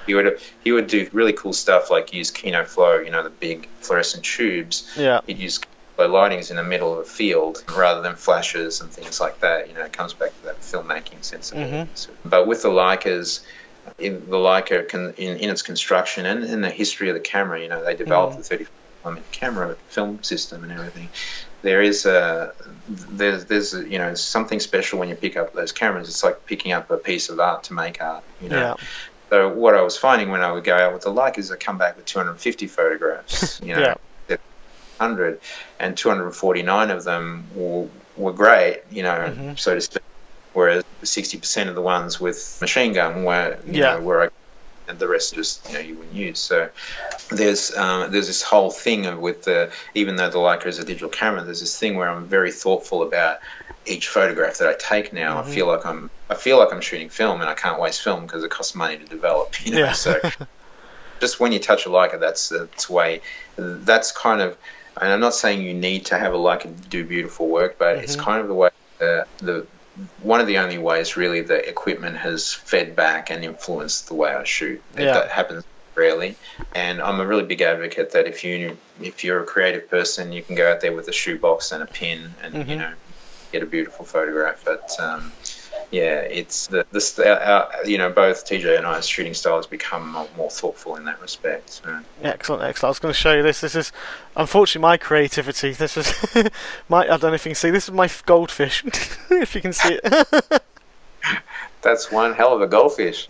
he would do really cool stuff like use Kino Flow, the big fluorescent tubes. He'd use low lightings in the middle of a field rather than flashes and things like that. It comes back to that filmmaking sensibility. But with the Leicas, in its construction and in the history of the camera, they developed the 35mm camera film system and everything. There's something special when you pick up those cameras. It's like picking up a piece of art to make art. So what I was finding when I would go out with the Leica is I come back with 250 photographs. 100, and 249 of them were great, so to speak. Whereas 60% of the ones with machine gun were and the rest just you wouldn't use. So there's this whole thing even though the Leica is a digital camera, there's this thing where I'm very thoughtful about each photograph that I take now. I feel like I'm shooting film, and I can't waste film because it costs money to develop. So just when you touch a Leica, that's kind of. And I'm not saying you need to have a Leica to do beautiful work, but it's kind of the way one of the only ways really the equipment has fed back and influenced the way I shoot. That happens rarely, and I'm a really big advocate that if you're a creative person, you can go out there with a shoebox and a pin and get a beautiful photograph. But it's both TJ and I's shooting style has become more thoughtful in that respect. So. Excellent. I was going to show you this. This is unfortunately my creativity. This is I don't know if you can see. This is my goldfish. If you can see it. That's one hell of a goldfish.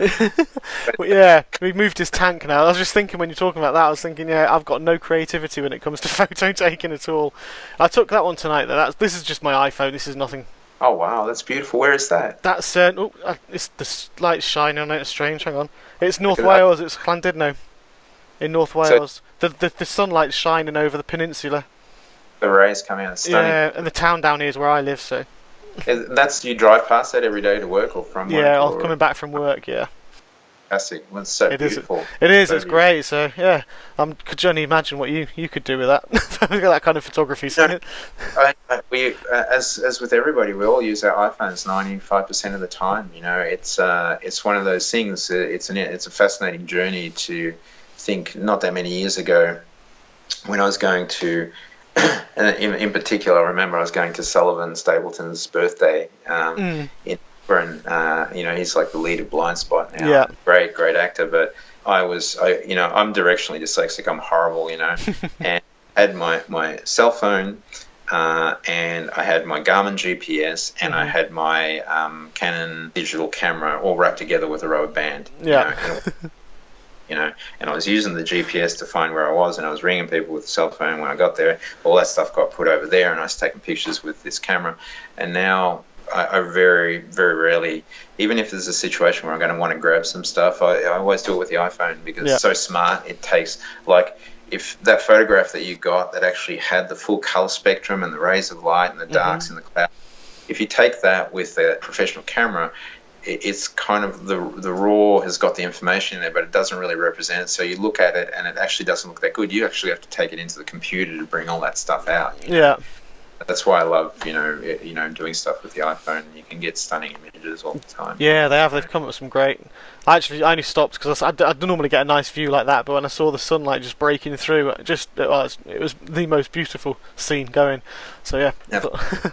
Well, yeah, we moved his tank now. I was just thinking when you're talking about that, I was thinking, yeah, I've got no creativity when it comes to photo taking at all. I took that one tonight though. This is just my iPhone. This is nothing. Oh wow, that's beautiful. Where is that? That's it's the light's shining on it. It's strange. Hang on. It's North Look at that. Wales. It's Llandudno in North Wales. The sunlight's shining over the peninsula. The rays coming out, stunning. Yeah, and the town down here is where I live. So That's you drive past that every day to work or from work? yeah, or... I'm coming back from work. Yeah. Fantastic. Well, it's so beautiful. It is. So It's great. So yeah, could only imagine what you could do with that. That kind of photography. No, we as with everybody, we all use our iPhones 95% of the time. You know, it's one of those things. It's a fascinating journey to think. Not that many years ago, when I was going to, and in particular, I remember I was going to Sullivan Stapleton's birthday in. And he's like the lead of Blind Spot now. Yeah. Great actor. But I'm directionally dyslexic. I'm horrible, and I had my cell phone, and I had my Garmin GPS, and I had my Canon digital camera all wrapped together with a rubber band. Yeah. And I was using the GPS to find where I was, and I was ringing people with the cell phone. When I got there, all that stuff got put over there, and I was taking pictures with this camera. And now I very, very rarely, even if there's a situation where I'm going to want to grab some stuff, I always do it with the iPhone because it's so smart. It takes, like, if that photograph that you got that actually had the full color spectrum and the rays of light and the darks and the cloud, if you take that with a professional camera, it's kind of the raw has got the information in there, but it doesn't really represent it. So you look at it and it actually doesn't look that good. You actually have to take it into the computer to bring all that stuff out. Yeah. That's why I love, doing stuff with the iPhone. You can get stunning images all the time. Yeah, they have. They've come up with some great. I only stopped because I don't normally get a nice view like that, but when I saw the sunlight just breaking through, it was the most beautiful scene going. So yeah, I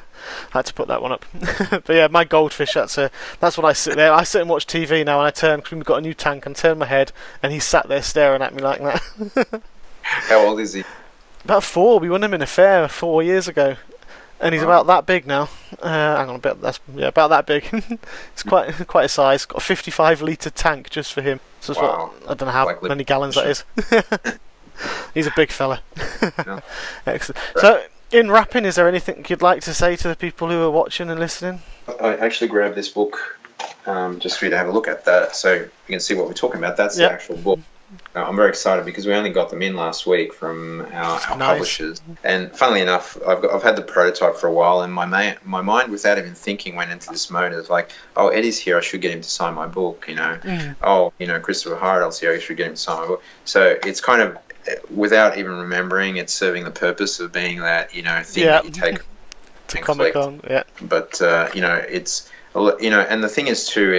had to put that one up. But yeah, my goldfish. That's what I sit there. I sit and watch TV now, and I turn because we've got a new tank, and turn my head, and he's sat there staring at me like that. How old is he? About 4. We won him in a fair 4 years ago. And he's about that big now. Hang on a bit. About that big. It's quite a size. Got a 55-litre tank just for him. So I don't know how many gallons that is. He's a big fella. Excellent. So, in wrapping, is there anything you'd like to say to the people who are watching and listening? I actually grabbed this book just for you to have a look at that, so you can see what we're talking about. That's the actual book. I'm very excited because we only got them in last week from our publishers. And funnily enough, I've had the prototype for a while, and my mind, without even thinking, went into this mode of like, oh, Eddie's here, I should get him to sign my book, Oh, Christopher Hardell's here, I should get him to sign my book. So it's kind of, without even remembering, it's serving the purpose of being that, thing that you take to Comic-Con, yeah. But, it's, and the thing is too,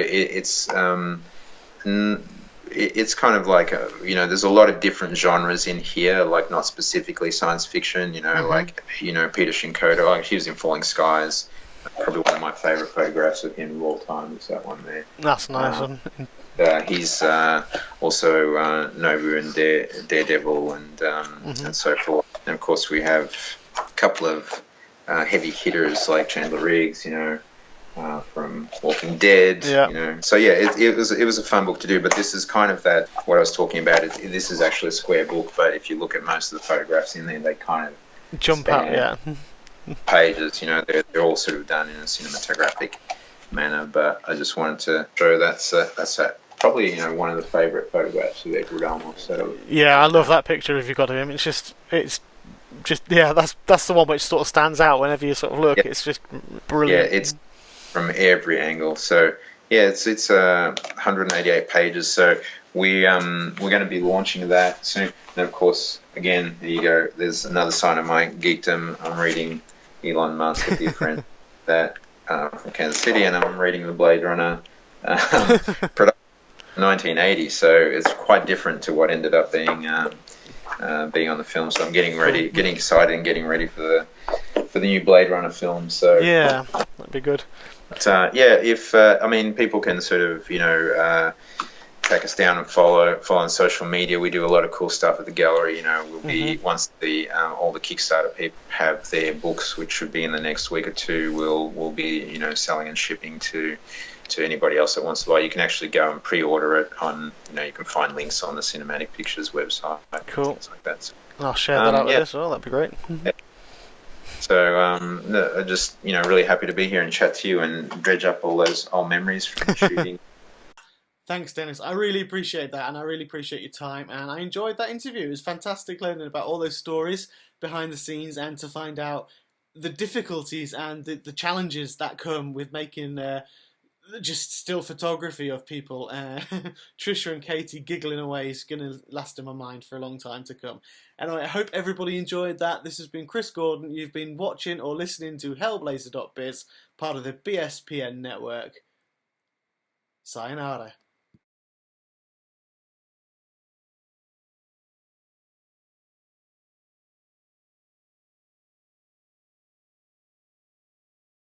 it's kind of like, there's a lot of different genres in here, like not specifically science fiction, like, Peter Shinkoda, like he was in Falling Skies. Probably one of my favourite photographs of him of all time is that one there. That's a nice one. He's also Nobu and Daredevil and so forth. And of course we have a couple of heavy hitters like Chandler Riggs, from Walking Dead, So yeah, it was a fun book to do. But this is kind of that what I was talking about. This is actually a square book, but if you look at most of the photographs in there, they kind of jump out, pages. They're all sort of done in a cinematographic manner. But I just wanted to show that's probably one of the favourite photographs of Edward Almond. So yeah, I love that picture. If you got him, it's just that's the one which sort of stands out whenever you sort of look. It's just brilliant. Yeah, it's from every angle. So yeah, it's 188 pages. So we're going to be launching that soon. And of course, again, there you go. There's another sign of my geekdom. I'm reading Elon Musk, a dear friend, that from Kansas City, and I'm reading the Blade Runner production 1980. So it's quite different to what ended up being on the film. So I'm getting excited, and getting ready for the new Blade Runner film. So yeah, that'd be good. But if people can sort of track us down and follow on social media. We do a lot of cool stuff at the gallery. We'll be once all the Kickstarter people have their books, which should be in the next week or two. We'll be selling and shipping to to anybody else that wants to buy. You can actually go and pre-order it on, you can find links on the Cinematic Pictures website. Cool. Things like that. So, I'll share that out with us as well. That'd be great. So I'm just really happy to be here and chat to you and dredge up all those old memories from shooting. Thanks, Dennys. I really appreciate that, and I really appreciate your time, and I enjoyed that interview. It was fantastic learning about all those stories behind the scenes and to find out the difficulties and the challenges that come with making just still photography of people. Trisha and Katie giggling away is going to last in my mind for a long time to come. Anyway, I hope everybody enjoyed that. This has been Chris Gordon. You've been watching or listening to Hellblazer.biz, part of the BSPN network. Sayonara.